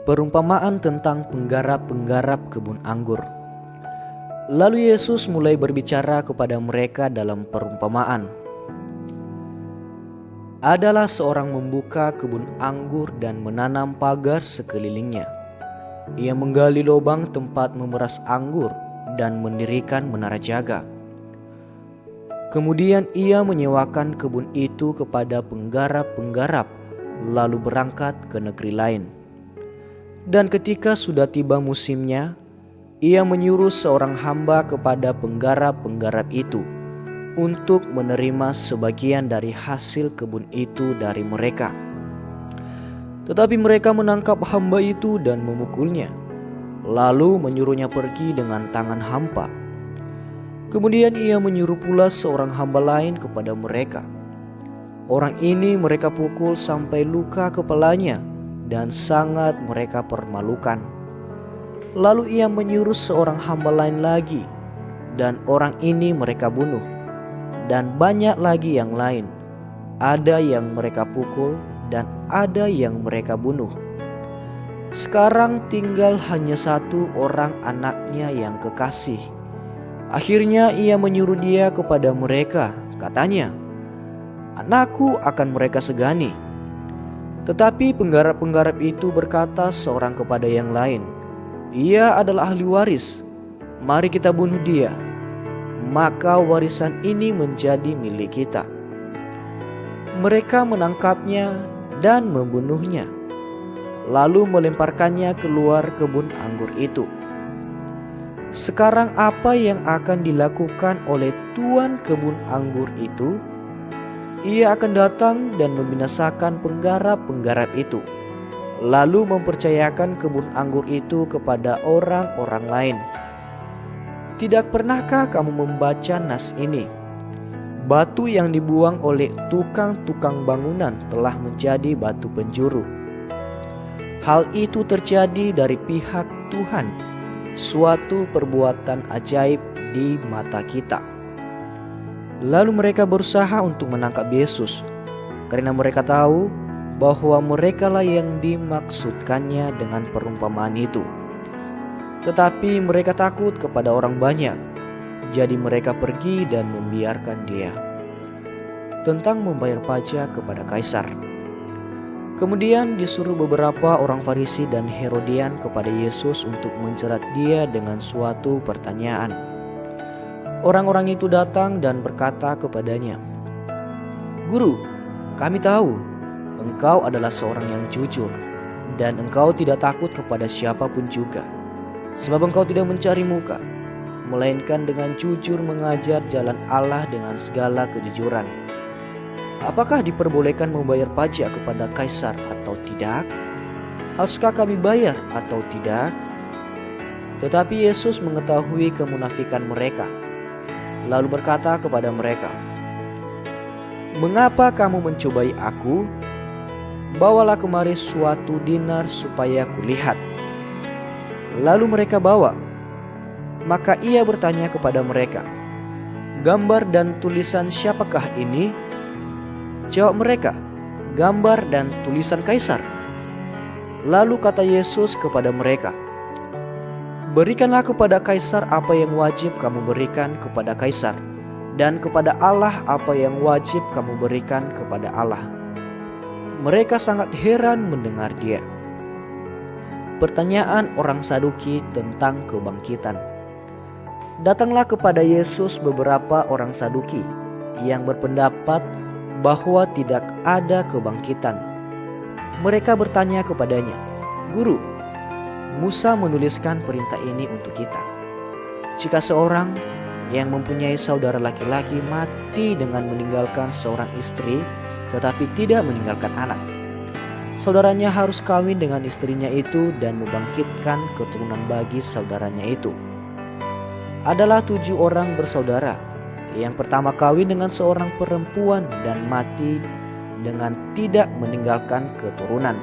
Perumpamaan tentang penggarap-penggarap kebun anggur. Lalu Yesus mulai berbicara kepada mereka dalam perumpamaan. Adalah seorang membuka kebun anggur dan menanam pagar sekelilingnya. Ia menggali lubang tempat memeras anggur dan mendirikan menara jaga. Kemudian ia menyewakan kebun itu kepada penggarap-penggarap, lalu berangkat ke negeri lain. Dan ketika sudah tiba musimnya, ia menyuruh seorang hamba kepada penggarap-penggarap itu untuk menerima sebagian dari hasil kebun itu dari mereka. Tetapi mereka menangkap hamba itu dan memukulnya, lalu menyuruhnya pergi dengan tangan hampa. Kemudian ia menyuruh pula seorang hamba lain kepada mereka. Orang ini mereka pukul sampai luka kepalanya dan sangat mereka permalukan. Lalu ia menyuruh seorang hamba lain lagi, dan orang ini mereka bunuh. Dan banyak lagi yang lain, ada yang mereka pukul dan ada yang mereka bunuh. Sekarang tinggal hanya satu orang anaknya yang kekasih. Akhirnya ia menyuruh dia kepada mereka, katanya, "Anakku akan mereka segani." Tetapi penggarap-penggarap itu berkata seorang kepada yang lain, "Ia adalah ahli waris, mari kita bunuh dia, maka warisan ini menjadi milik kita." Mereka menangkapnya dan membunuhnya, lalu melemparkannya keluar kebun anggur itu. Sekarang apa yang akan dilakukan oleh tuan kebun anggur itu? Ia akan datang dan membinasakan penggarap-penggarap itu, lalu mempercayakan kebun anggur itu kepada orang-orang lain. Tidak pernahkah kamu membaca nas ini? Batu yang dibuang oleh tukang-tukang bangunan telah menjadi batu penjuru. Hal itu terjadi dari pihak Tuhan, suatu perbuatan ajaib di mata kita. Lalu mereka berusaha untuk menangkap Yesus, karena mereka tahu bahwa merekalah yang dimaksudkannya dengan perumpamaan itu. Tetapi mereka takut kepada orang banyak, jadi mereka pergi dan membiarkan dia. Tentang membayar pajak kepada Kaisar. Kemudian disuruh beberapa orang Farisi dan Herodian kepada Yesus untuk menjerat dia dengan suatu pertanyaan. Orang-orang itu datang dan berkata kepadanya, "Guru, kami tahu engkau adalah seorang yang jujur, dan engkau tidak takut kepada siapapun juga. Sebab engkau tidak mencari muka, melainkan dengan jujur mengajar jalan Allah dengan segala kejujuran. Apakah diperbolehkan membayar pajak kepada Kaisar atau tidak? Haruskah kami bayar atau tidak?" Tetapi Yesus mengetahui kemunafikan mereka, lalu berkata kepada mereka, "Mengapa kamu mencobai aku? Bawalah kemari suatu dinar supaya kulihat." Lalu mereka bawa. Maka ia bertanya kepada mereka, "Gambar dan tulisan siapakah ini?" Jawab mereka, "Gambar dan tulisan Kaisar." Lalu kata Yesus kepada mereka, "Berikanlah kepada Kaisar apa yang wajib kamu berikan kepada Kaisar, dan kepada Allah apa yang wajib kamu berikan kepada Allah." Mereka sangat heran mendengar dia. Pertanyaan orang Saduki tentang kebangkitan. Datanglah kepada Yesus beberapa orang Saduki yang berpendapat bahwa tidak ada kebangkitan. Mereka bertanya kepadanya, "Guru, Musa menuliskan perintah ini untuk kita. Jika seorang yang mempunyai saudara laki-laki mati dengan meninggalkan seorang istri tetapi tidak meninggalkan anak, saudaranya harus kawin dengan istrinya itu dan membangkitkan keturunan bagi saudaranya itu. Adalah 7 orang bersaudara. Yang pertama kawin dengan seorang perempuan dan mati dengan tidak meninggalkan keturunan.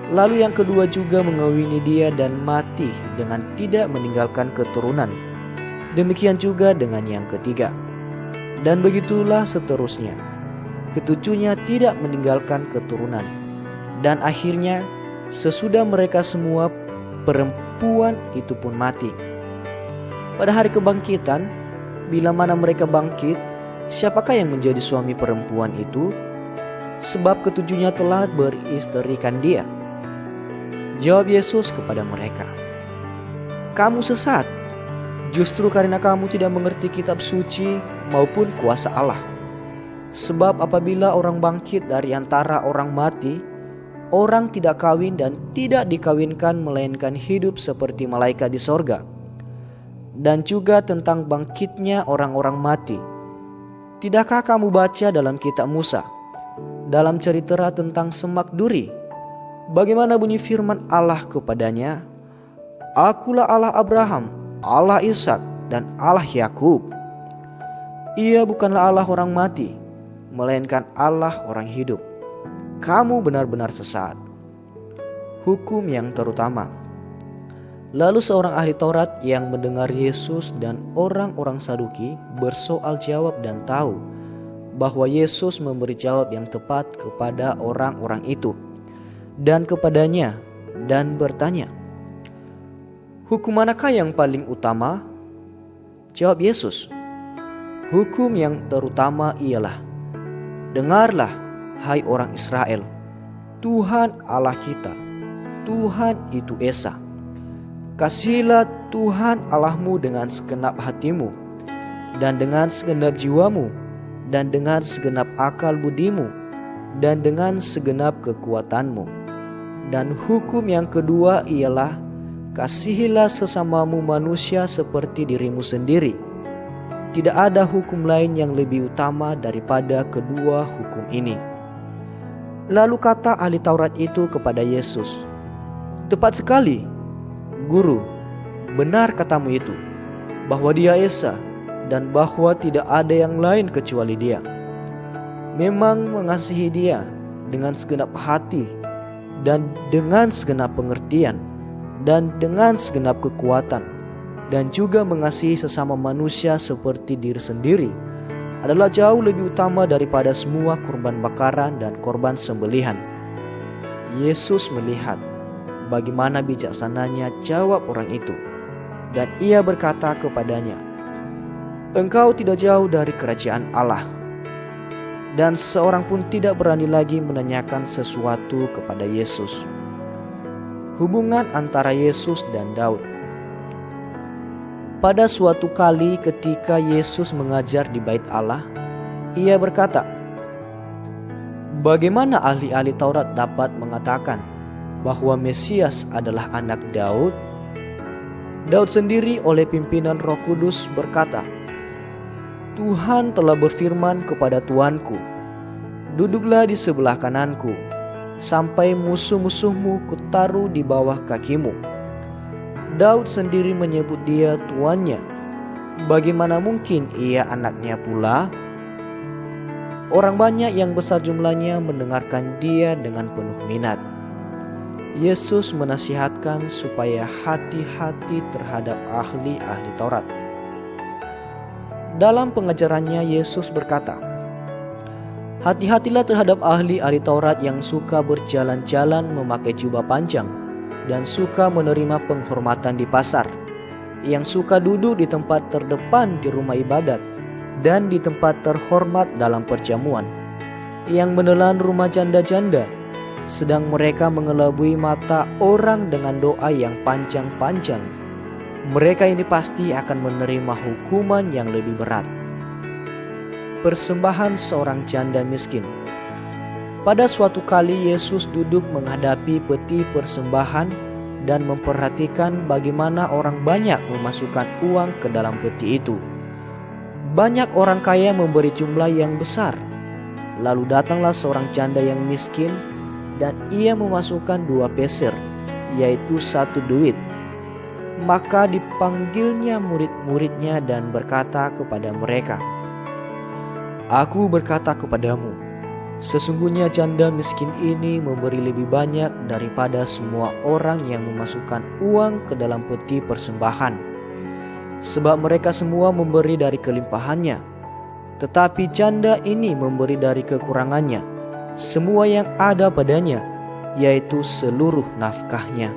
Lalu yang kedua juga mengawini dia dan mati dengan tidak meninggalkan keturunan. Demikian juga dengan yang ketiga. Dan begitulah seterusnya. Ketujuhnya tidak meninggalkan keturunan. Dan akhirnya Sesudah mereka semua, perempuan itu pun mati. Pada hari kebangkitan, bila mana mereka bangkit, siapakah yang menjadi suami perempuan itu? Sebab ketujuhnya telah beristrikan dia. Jawab Yesus kepada mereka, "Kamu sesat, justru karena kamu tidak mengerti kitab suci maupun kuasa Allah. Sebab apabila orang bangkit dari antara orang mati, orang tidak kawin dan tidak dikawinkan melainkan hidup seperti malaikat di sorga. Dan juga tentang bangkitnya orang-orang mati. Tidakkah kamu baca dalam kitab Musa, dalam cerita tentang semak duri, bagaimana bunyi firman Allah kepadanya, 'Akulah Allah Abraham, Allah Ishak, dan Allah Yakub.' Ia bukanlah Allah orang mati, melainkan Allah orang hidup. Kamu benar-benar sesat." Hukum yang terutama. Lalu seorang ahli Taurat yang mendengar Yesus dan orang-orang Saduki bersoal jawab dan tahu bahwa Yesus memberi jawab yang tepat kepada orang-orang itu dan kepadanya, dan bertanya, "Hukum manakah yang paling utama?" Jawab Yesus, "Hukum yang terutama ialah, dengarlah, hai orang Israel, Tuhan Allah kita, Tuhan itu Esa. Kasihilah Tuhan Allahmu dengan segenap hatimu, dan dengan segenap jiwamu, dan dengan segenap akal budimu, dan dengan segenap kekuatanmu. Dan hukum yang kedua ialah, kasihilah sesamamu manusia seperti dirimu sendiri. Tidak ada hukum lain yang lebih utama daripada kedua hukum ini." Lalu kata ahli Taurat itu kepada Yesus, "Tepat sekali, Guru, benar katamu itu, bahwa Dia Esa, dan bahwa tidak ada yang lain kecuali Dia. Memang mengasihi Dia dengan segenap hati, dan dengan segenap pengertian, dan dengan segenap kekuatan, dan juga mengasihi sesama manusia seperti diri sendiri, adalah jauh lebih utama daripada semua kurban bakaran dan korban sembelihan." Yesus melihat bagaimana bijaksananya jawab orang itu, dan ia berkata kepadanya, "Engkau tidak jauh dari kerajaan Allah." Dan seorang pun tidak berani lagi menanyakan sesuatu kepada Yesus. Hubungan antara Yesus dan Daud. Pada suatu kali ketika Yesus mengajar di Bait Allah, ia berkata, "Bagaimana ahli-ahli Taurat dapat mengatakan bahwa Mesias adalah anak Daud?" Daud sendiri oleh pimpinan Roh Kudus berkata, "Tuhan telah berfirman kepada Tuanku, duduklah di sebelah kananku, sampai musuh-musuhmu kutaruh di bawah kakimu." Daud sendiri menyebut dia tuannya. Bagaimana mungkin ia anaknya pula? Orang banyak yang besar jumlahnya mendengarkan dia dengan penuh minat. Yesus menasihatkan supaya hati-hati terhadap ahli-ahli Taurat. Dalam pengajarannya Yesus berkata, "Hati-hatilah terhadap ahli-ahli Taurat yang suka berjalan-jalan memakai jubah panjang dan suka menerima penghormatan di pasar, yang suka duduk di tempat terdepan di rumah ibadat dan di tempat terhormat dalam perjamuan, yang menelan rumah janda-janda, sedang mereka mengelabui mata orang dengan doa yang panjang-panjang. Mereka ini pasti akan menerima hukuman yang lebih berat." Persembahan seorang janda miskin. Pada suatu kali Yesus duduk menghadapi peti persembahan dan memperhatikan bagaimana orang banyak memasukkan uang ke dalam peti itu. Banyak orang kaya memberi jumlah yang besar. Lalu datanglah seorang janda yang miskin, dan ia memasukkan 2 peser, yaitu 1 duit. Maka dipanggilnya murid-muridnya dan berkata kepada mereka, "Aku berkata kepadamu, sesungguhnya janda miskin ini memberi lebih banyak daripada semua orang yang memasukkan uang ke dalam peti persembahan. Sebab mereka semua memberi dari kelimpahannya, tetapi janda ini memberi dari kekurangannya, semua yang ada padanya, yaitu seluruh nafkahnya.